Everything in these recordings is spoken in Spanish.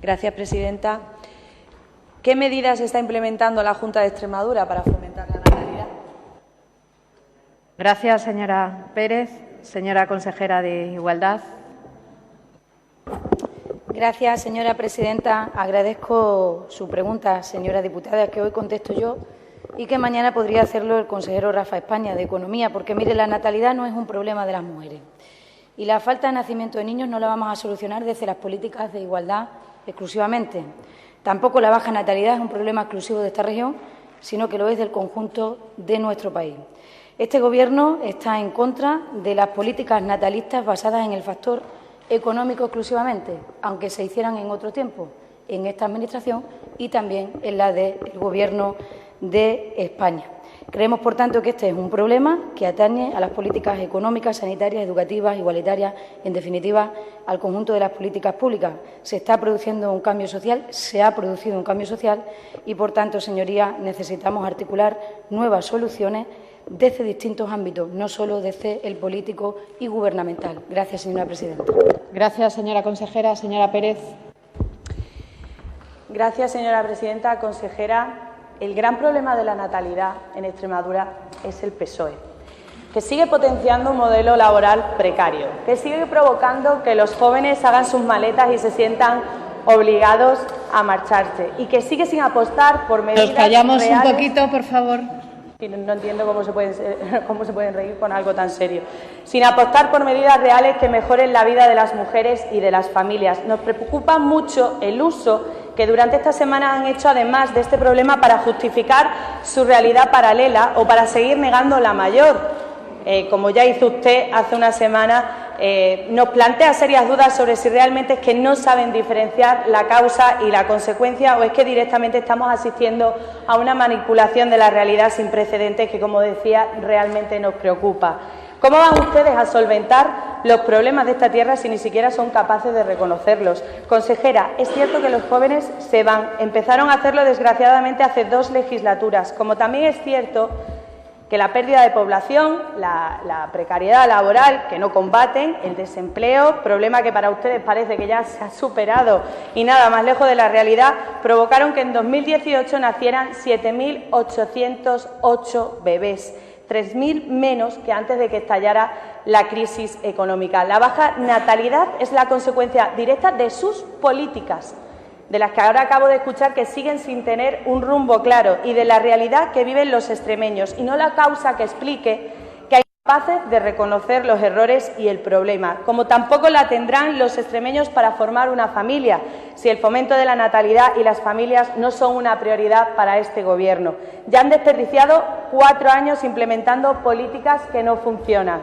Gracias, presidenta. ¿Qué medidas está implementando la Junta de Extremadura para fomentar la natalidad? Gracias, señora Pérez. Señora consejera de Igualdad. Gracias, señora presidenta. Agradezco su pregunta, señora diputada, que hoy contesto yo y que mañana podría hacerlo el consejero Rafa España, de Economía, porque, mire, la natalidad no es un problema de las mujeres y la falta de nacimiento de niños no la vamos a solucionar desde las políticas de igualdad exclusivamente. Tampoco la baja natalidad es un problema exclusivo de esta región, sino que lo es del conjunto de nuestro país. Este Gobierno está en contra de las políticas natalistas basadas en el factor económico exclusivamente, aunque se hicieran en otro tiempo, en esta Administración y también en la del Gobierno de España. Creemos, por tanto, que este es un problema que atañe a las políticas económicas, sanitarias, educativas, igualitarias, en definitiva, al conjunto de las políticas públicas. Se está produciendo un cambio social, se ha producido un cambio social y, por tanto, señorías, necesitamos articular nuevas soluciones desde distintos ámbitos, no solo desde el político y gubernamental. Gracias, señora presidenta. Gracias, señora consejera. Señora Pérez. Gracias, señora presidenta. Consejera, el gran problema de la natalidad en Extremadura es el PSOE, que sigue potenciando un modelo laboral precario, que sigue provocando que los jóvenes hagan sus maletas y se sientan obligados a marcharse y que sigue sin apostar por medidas Nos callamos reales. un poquito, por favor. No entiendo cómo se pueden reír con algo tan serio. Sin apostar por medidas reales que mejoren la vida de las mujeres y de las familias. Nos preocupa mucho el uso que durante esta semana han hecho, además de este problema, para justificar su realidad paralela o para seguir negando la mayor. Como ya hizo usted hace una semana, nos plantea serias dudas sobre si realmente es que no saben diferenciar la causa y la consecuencia o es que directamente estamos asistiendo a una manipulación de la realidad sin precedentes que, como decía, realmente nos preocupa. ¿Cómo van ustedes a solventar los problemas de esta tierra si ni siquiera son capaces de reconocerlos? Consejera, es cierto que los jóvenes se van. Empezaron a hacerlo, desgraciadamente, hace 2 legislaturas. Como también es cierto que la pérdida de población, la precariedad laboral que no combaten, el desempleo, problema que para ustedes parece que ya se ha superado y nada más lejos de la realidad, provocaron que en 2018 nacieran 7.808 bebés, 3.000 menos que antes de que estallara la crisis económica. La baja natalidad es la consecuencia directa de sus políticas, de las que ahora acabo de escuchar que siguen sin tener un rumbo claro y de la realidad que viven los extremeños y no la causa que explique que hay capaces de reconocer los errores y el problema, como tampoco la tendrán los extremeños para formar una familia si el fomento de la natalidad y las familias no son una prioridad para este Gobierno. Ya han desperdiciado 4 años implementando políticas que no funcionan,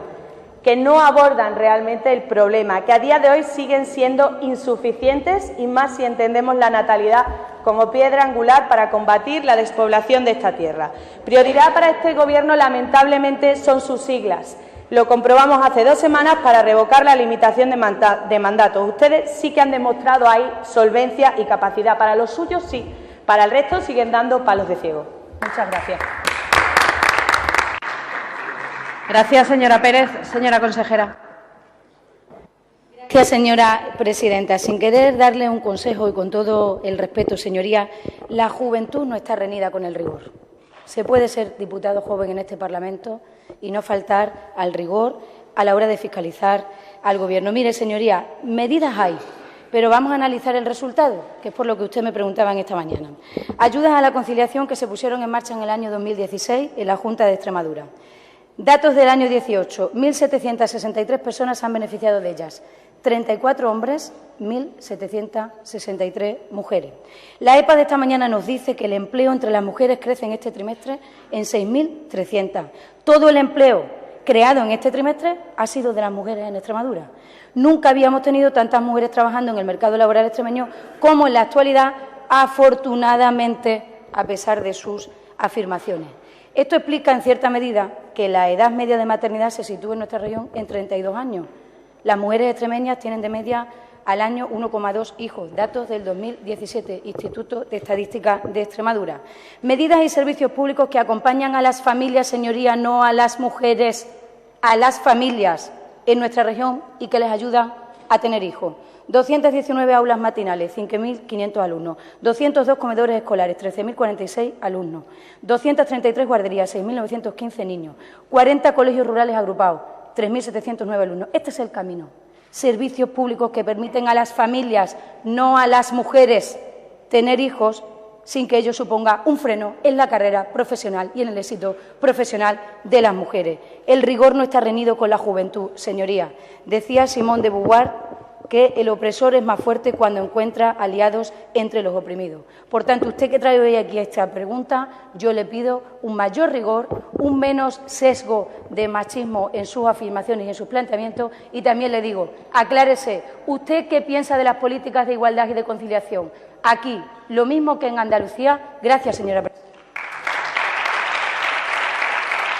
que no abordan realmente el problema, que a día de hoy siguen siendo insuficientes y más si entendemos la natalidad como piedra angular para combatir la despoblación de esta tierra. Prioridad para este Gobierno, lamentablemente, son sus siglas. Lo comprobamos hace 2 semanas para revocar la limitación de mandatos. Ustedes sí que han demostrado ahí solvencia y capacidad. Para los suyos sí, para el resto siguen dando palos de ciego. Muchas gracias. Gracias, señora Pérez. Señora consejera. Gracias, señora presidenta. Sin querer darle un consejo y con todo el respeto, señoría, la juventud no está reñida con el rigor. Se puede ser diputado joven en este Parlamento y no faltar al rigor a la hora de fiscalizar al Gobierno. Mire, señoría, medidas hay, pero vamos a analizar el resultado, que es por lo que usted me preguntaba esta mañana. Ayudas a la conciliación que se pusieron en marcha en el año 2016 en la Junta de Extremadura. Datos del año 18, 1.763 personas se han beneficiado de ellas, 34 hombres, 1.763 mujeres. La EPA de esta mañana nos dice que el empleo entre las mujeres crece en este trimestre en 6.300. Todo el empleo creado en este trimestre ha sido de las mujeres en Extremadura. Nunca habíamos tenido tantas mujeres trabajando en el mercado laboral extremeño como en la actualidad, afortunadamente, a pesar de sus afirmaciones. Esto explica, en cierta medida, que la edad media de maternidad se sitúa en nuestra región en 32 años. Las mujeres extremeñas tienen de media al año 1,2 hijos, datos del 2017, Instituto de Estadística de Extremadura. Medidas y servicios públicos que acompañan a las familias, señoría, no a las mujeres, a las familias en nuestra región y que les ayudan a tener hijos. 219 aulas matinales, 5.500 alumnos. 202 comedores escolares, 13.046 alumnos. 233 guarderías, 6.915 niños. 40 colegios rurales agrupados, 3.709 alumnos. Este es el camino. Servicios públicos que permiten a las familias, no a las mujeres, tener hijos sin que ello suponga un freno en la carrera profesional y en el éxito profesional de las mujeres. El rigor no está reñido con la juventud, señorías. Decía Simone de Beauvoir que el opresor es más fuerte cuando encuentra aliados entre los oprimidos. Por tanto, usted que trae hoy aquí esta pregunta, yo le pido un mayor rigor, un menos sesgo de machismo en sus afirmaciones y en sus planteamientos, y también le digo, aclárese, ¿usted qué piensa de las políticas de igualdad y de conciliación? Aquí, lo mismo que en Andalucía. Gracias, señora presidenta.